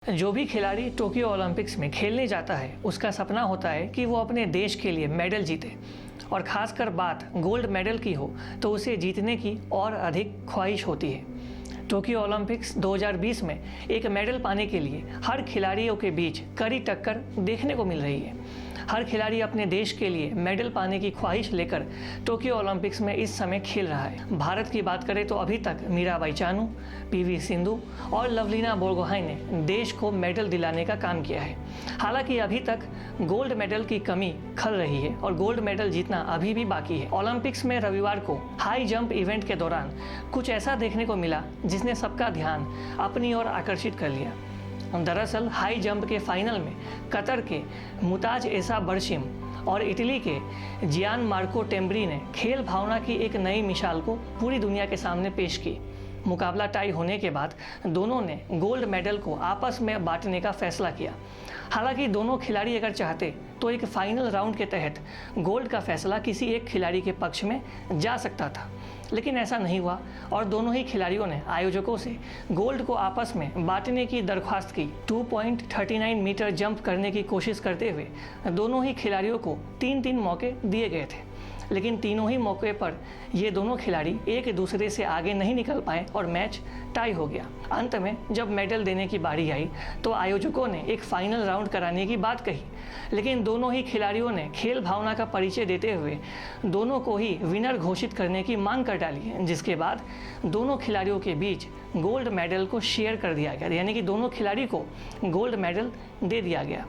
जो भी खिलाड़ी टोक्यो ओलंपिक्स में खेलने जाता है उसका सपना होता है कि वो अपने देश के लिए मेडल जीते और ख़ासकर बात गोल्ड मेडल की हो तो उसे जीतने की और अधिक ख्वाहिश होती है। टोक्यो ओलंपिक्स 2020 में एक मेडल पाने के लिए हर खिलाड़ियों के बीच कड़ी टक्कर देखने को मिल रही है। हर खिलाड़ी अपने देश के लिए मेडल पाने की ख्वाहिश लेकर टोक्यो ओलंपिक्स में इस समय खेल रहा है। भारत की बात करें तो अभी तक मीराबाई चानू, पीवी सिंधु और लवलीना बोरगोहाई ने देश को मेडल दिलाने का काम किया है। हालांकि अभी तक गोल्ड मेडल की कमी खल रही है और गोल्ड मेडल जीतना अभी भी बाकी है। ओलंपिक्स में रविवार को हाई जंप इवेंट के दौरान कुछ ऐसा देखने को मिला जिसने सबका ध्यान अपनी ओर आकर्षित कर लिया। दरअसल हाई जंप के फाइनल में कतर के मुताज एसा बर्शिम और इटली के जियान मार्को टेम्ब्री ने खेल भावना की एक नई मिसाल को पूरी दुनिया के सामने पेश की। मुकाबला टाई होने के बाद दोनों ने गोल्ड मेडल को आपस में बांटने का फैसला किया। हालांकि दोनों खिलाड़ी अगर चाहते तो एक फाइनल राउंड के तहत गोल्ड का फैसला किसी एक खिलाड़ी के पक्ष में जा सकता था, लेकिन ऐसा नहीं हुआ और दोनों ही खिलाड़ियों ने आयोजकों से गोल्ड को आपस में बांटने की दरख्वास्त की। 2.39 मीटर जंप करने की कोशिश करते हुए दोनों ही खिलाड़ियों को 3-3 मौके दिए गए थे, लेकिन तीनों ही मौके पर ये दोनों खिलाड़ी एक दूसरे से आगे नहीं निकल पाए और मैच टाई हो गया। अंत में जब मेडल देने की बारी आई तो आयोजकों ने एक फाइनल राउंड कराने की बात कही, लेकिन दोनों ही खिलाड़ियों ने खेल भावना का परिचय देते हुए दोनों को ही विनर घोषित करने की मांग कर डाली, जिसके बाद दोनों खिलाड़ियों के बीच गोल्ड मेडल को शेयर कर दिया गया, यानी कि दोनों खिलाड़ी को गोल्ड मेडल दे दिया गया।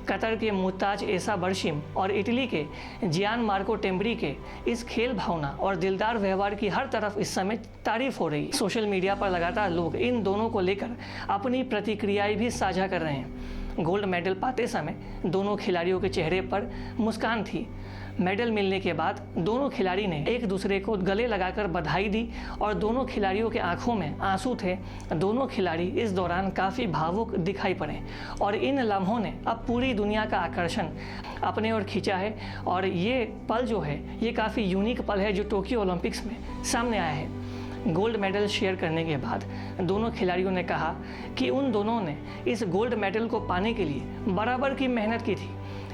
कतर के मुताज एसा बर्शिम और इटली के जियान मार्को टेम्ब्री के इस खेल भावना और दिलदार व्यवहार की हर तरफ इस समय तारीफ हो रही है। सोशल मीडिया पर लगातार लोग इन दोनों को लेकर अपनी प्रतिक्रियाएं भी साझा कर रहे हैं। गोल्ड मेडल पाते समय दोनों खिलाड़ियों के चेहरे पर मुस्कान थी। मेडल मिलने के बाद दोनों खिलाड़ी ने एक दूसरे को गले लगाकर बधाई दी और दोनों खिलाड़ियों के आंखों में आंसू थे। दोनों खिलाड़ी इस दौरान काफ़ी भावुक दिखाई पड़े और इन लम्हों ने अब पूरी दुनिया का आकर्षण अपने ओर खींचा है और ये पल जो है ये काफ़ी यूनिक पल है जो टोक्यो ओलंपिक्स में सामने आया है। गोल्ड मेडल शेयर करने के बाद दोनों खिलाड़ियों ने कहा कि उन दोनों ने इस गोल्ड मेडल को पाने के लिए बराबर की मेहनत की थी,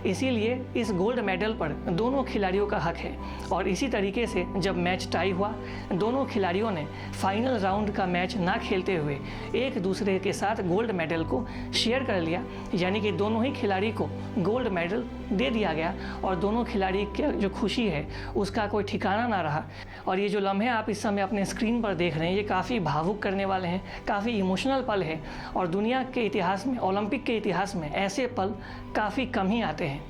इसीलिए इस गोल्ड मेडल पर दोनों खिलाड़ियों का हक है। और इसी तरीके से जब मैच टाई हुआ दोनों खिलाड़ियों ने फाइनल राउंड का मैच ना खेलते हुए एक दूसरे के साथ गोल्ड मेडल को शेयर कर लिया, यानी कि दोनों ही खिलाड़ी को गोल्ड मेडल दे दिया गया और दोनों खिलाड़ी की जो खुशी है उसका कोई ठिकाना ना रहा। और ये जो लम्हे आप इस समय अपने स्क्रीन पर देख रहे हैं ये काफ़ी भावुक करने वाले हैं, काफ़ी इमोशनल पल है और दुनिया के इतिहास में, ओलंपिक के इतिहास में ऐसे पल काफ़ी कम ही आते हैं।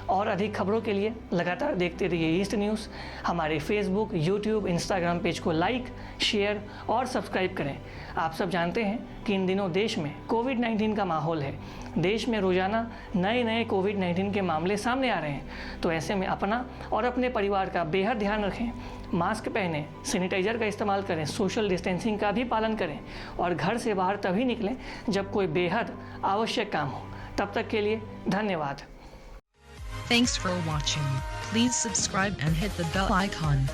और अधिक खबरों के लिए लगातार देखते रहिए ईस्ट न्यूज़। हमारे फेसबुक, यूट्यूब, इंस्टाग्राम पेज को लाइक, शेयर और सब्सक्राइब करें। आप सब जानते हैं कि इन दिनों देश में कोविड-19 का माहौल है। देश में रोज़ाना नए कोविड-19 के मामले सामने आ रहे हैं, तो ऐसे में अपना और अपने परिवार का बेहद ध्यान रखें। मास्क पहनें, सैनिटाइज़र का इस्तेमाल करें, सोशल डिस्टेंसिंग का भी पालन करें और घर से बाहर तभी निकलें जब कोई बेहद आवश्यक काम हो। तब तक के लिए धन्यवाद। Thanks for watching. Please subscribe and hit the bell icon.